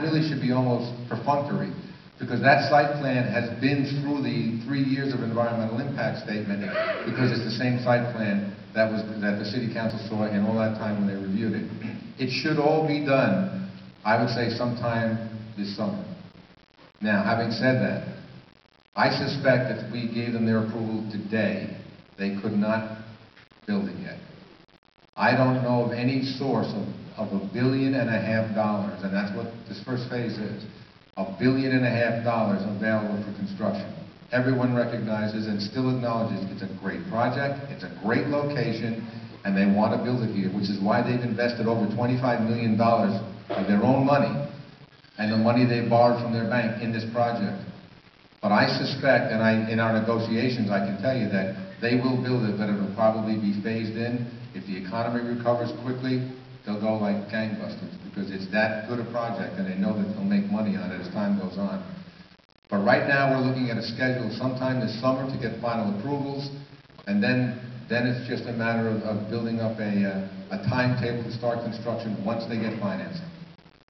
really should be almost perfunctory, because that site plan has been through the 3 years of environmental impact statement, because it's the same site plan that the city council saw in all that time when they reviewed it. It should all be done, I would say, sometime this summer. Now, having said that, I suspect if we gave them their approval today, they could not build it yet. I don't know of any source of $1.5 billion, and that's what this first phase is, $1.5 billion available for construction. Everyone recognizes and still acknowledges it's a great project, it's a great location, and they want to build it here, which is why they've invested over $25 million of their own money and the money they borrowed from their bank in this project. But I suspect, and in our negotiations, I can tell you that they will build it, but it will probably be phased in. If the economy recovers quickly, they'll go like gangbusters, because it's that good a project, and they know that they'll make money on it as time goes on. But right now, we're looking at a schedule sometime this summer to get final approvals, and then it's just a matter of building up a timetable to start construction once they get financing.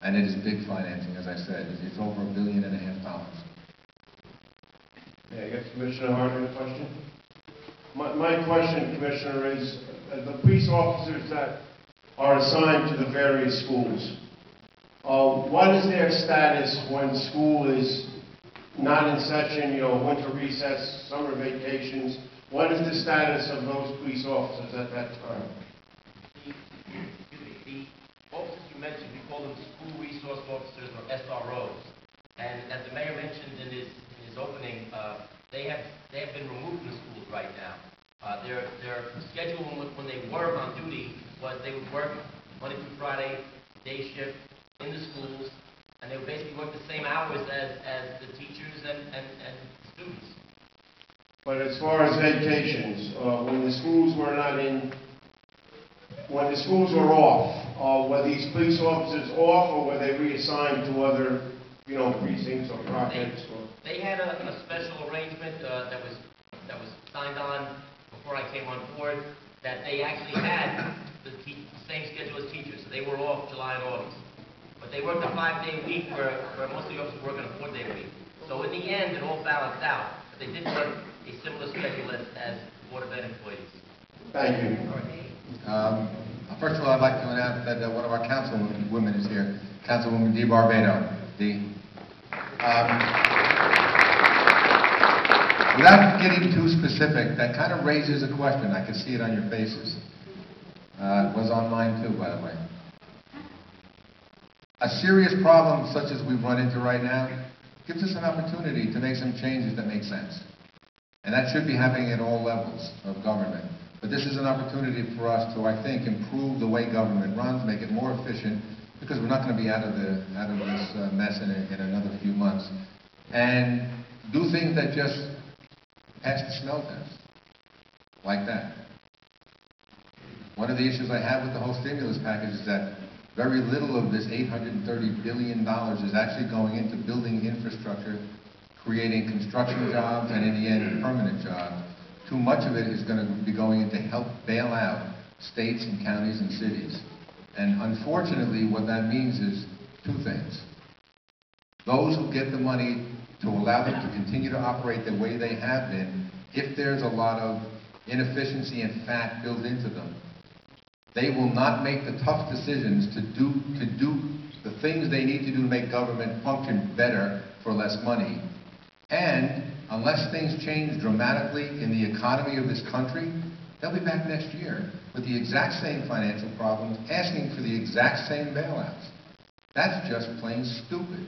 And it is big financing, as I said. It's over $1.5 billion. Yeah, I guess Commissioner Harder, a question? My question, Commissioner, is the police officers that are assigned to the various schools, what is their status when school is not in session, winter recess, summer vacations? What is the status of those police officers at that time? The officers you mentioned, we call them school resource officers, or SROs. And as the mayor mentioned in his opening, they have been removed from the schools right now. Their schedule when they were on duty was they would work Monday through Friday, day shift in the schools, and they would basically work the same hours as the teachers and students. But as far as vacations, when the schools were when the schools were off, were these police officers off, or were they reassigned to other, precincts or projects? They had a special arrangement that was signed on before I came on board, that they actually had the same schedule as teachers, so they were off July and August. But they worked a 5-day week where most of the officers work on a 4-day week. So in the end, it all balanced out. But they did work a similar schedule as Board of Ed employees. Thank you. First of all, I'd like to announce that one of our councilwomen is here, Councilwoman Dee Barbado. Dee. Without getting too specific, that kind of raises a question. I can see it on your faces. It was on mine too, by the way. A serious problem such as we've run into right now gives us an opportunity to make some changes that make sense. And that should be happening at all levels of government. But this is an opportunity for us to, I think, improve the way government runs, make it more efficient, because we're not going to be out of this mess in another few months. And do things that just pass the smell test, like that. One of the issues I have with the whole stimulus package is that very little of this $830 billion is actually going into building infrastructure, creating construction jobs, and in the end, permanent jobs. Too much of it is going to be going into help bail out states and counties and cities. And unfortunately, what that means is two things. Those who get the money to allow them to continue to operate the way they have been, if there's a lot of inefficiency and fat built into them, they will not make the tough decisions to do the things they need to do to make government function better for less money. And unless things change dramatically in the economy of this country, they'll be back next year with the exact same financial problems, asking for the exact same bailouts. That's just plain stupid.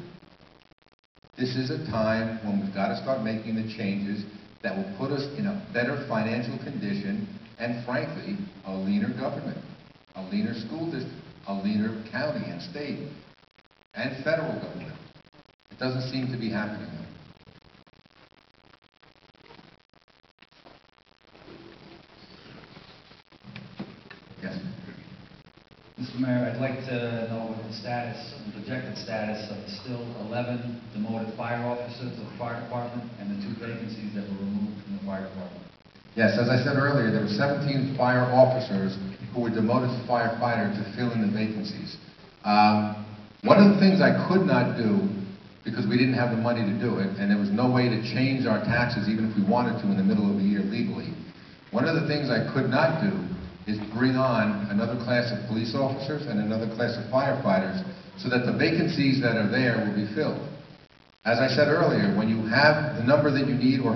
This is a time when we've got to start making the changes that will put us in a better financial condition and, frankly, a leaner government, a leaner school district, a leaner county and state, and federal government. It doesn't seem to be happening. Yes. Mr. Mayor, I'd like to know what the status, the projected status of the still 11 demoted fire officers of the fire department and the 2 vacancies that were removed from the fire department. Yes, as I said earlier, there were 17 fire officers who were demoted to firefighter to fill in the vacancies. One of the things I could not do, because we didn't have the money to do it, and there was no way to change our taxes even if we wanted to in the middle of the year legally, one of the things I could not do is bring on another class of police officers and another class of firefighters so that the vacancies that are there will be filled. As I said earlier, when you have the number that you need or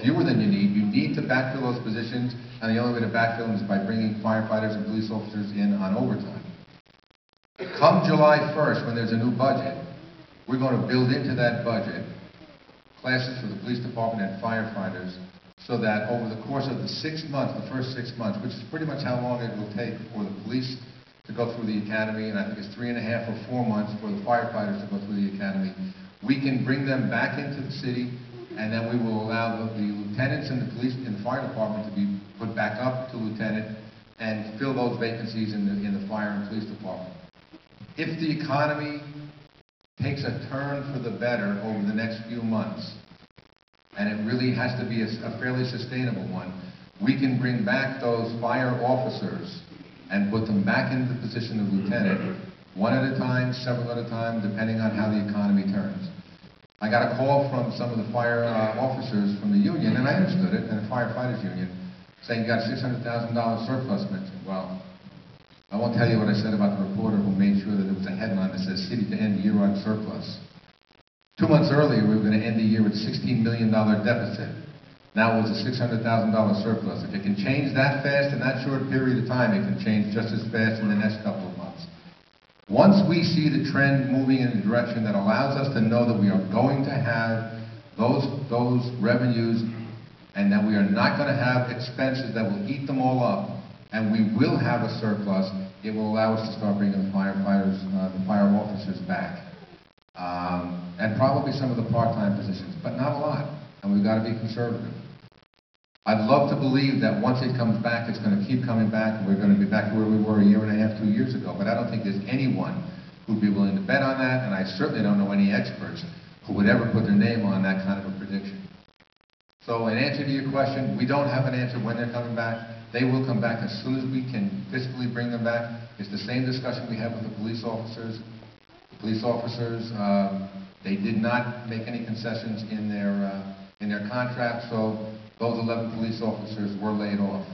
fewer than you need to backfill those positions, and the only way to backfill them is by bringing firefighters and police officers in on overtime. Come July 1st, when there's a new budget, we're going to build into that budget classes for the police department and firefighters so that over the course of the 6 months, the first 6 months, which is pretty much how long it will take for the police to go through the academy, and I think it's 3.5 or 4 months for the firefighters to go through the academy, we can bring them back into the city, and then we will allow the lieutenants and the police and the fire department to be put back up to lieutenant and fill those vacancies in the fire and police department. If the economy takes a turn for the better over the next few months, and it really has to be a fairly sustainable one, we can bring back those fire officers and put them back into the position of lieutenant, one at a time, several at a time, depending on how the economy turns. I got a call from some of the fire officers from the union, and I understood it, and the firefighters union, saying you got a $600,000 surplus mentioned. Well, I won't tell you what I said about the reporter who made sure that there was a headline that says city to end year on surplus. 2 months earlier, we were going to end the year with a $16 million deficit. Now it was a $600,000 surplus. If it can change that fast in that short period of time, it can change just as fast in the next couple of months. Once we see the trend moving in a direction that allows us to know that we are going to have those revenues and that we are not going to have expenses that will eat them all up, and we will have a surplus, it will allow us to start bringing the firefighters, the fire officers back. And probably some of the part-time positions, but not a lot, and we've got to be conservative. I'd love to believe that once it comes back, it's going to keep coming back, and we're going to be back to where we were 1.5 years, 2 years ago, but I don't think there's anyone who'd be willing to bet on that, and I certainly don't know any experts who would ever put their name on that kind of a prediction. So in answer to your question, we don't have an answer when they're coming back. They will come back as soon as we can fiscally bring them back. It's the same discussion we have with the police officers. The police officers, they did not make any concessions in their contract, so those 11 police officers were laid off.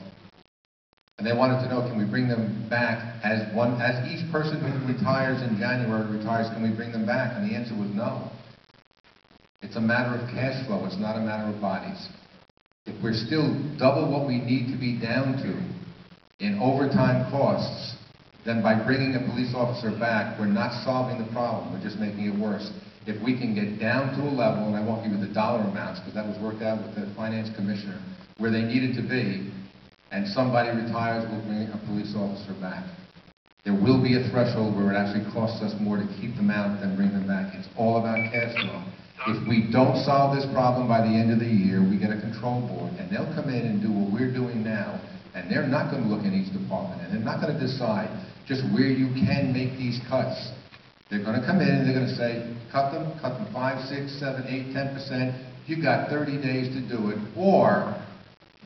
And they wanted to know, can we bring them back as each person who retires in January retires, can we bring them back? And the answer was no. It's a matter of cash flow, it's not a matter of bodies. If we're still double what we need to be down to in overtime costs, then by bringing a police officer back, we're not solving the problem, we're just making it worse. If we can get down to a level, and I won't give you the dollar amounts, because that was worked out with the finance commissioner, where they needed to be, and somebody retires, we'll bring a police officer back. There will be a threshold where it actually costs us more to keep them out than bring them back. It's all about cash flow. If we don't solve this problem by the end of the year, we get a control board, and they'll come in and do what we're doing now, and they're not going to look in each department, and they're not going to decide just where you can make these cuts. They're going to come in and they're going to say, cut them 5, 6, 7, 8, 10%. You got 30 days to do it, or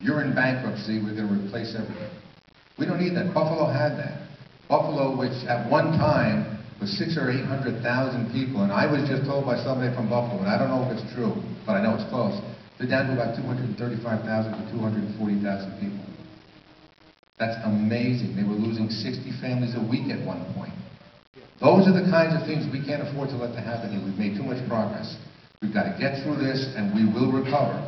you're in bankruptcy, we're going to replace everything. We don't need that. Buffalo had that. Buffalo, which at one time was 600,000 or 800,000 people, and I was just told by somebody from Buffalo, and I don't know if it's true, but I know it's close, they're down to about 235,000 to 240,000 people. That's amazing. They were losing 60 families a week at one point. Those are the kinds of things we can't afford to let to happen here. We've made too much progress. We've got to get through this, and we will recover.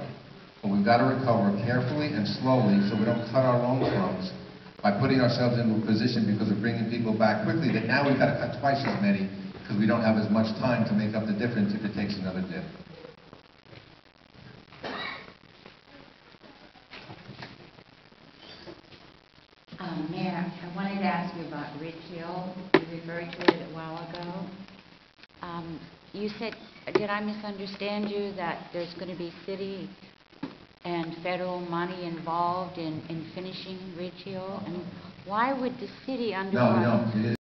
But we've got to recover carefully and slowly so we don't cut our own throats by putting ourselves into a position because of bringing people back quickly that now we've got to cut twice as many because we don't have as much time to make up the difference if it takes another dip. Mayor, I wanted to ask you about Ridge Hill. You referred to it a while ago. You said, did I misunderstand you, that there's going to be city and federal money involved in finishing Ridge Hill? I mean, why would the city underwrite? No,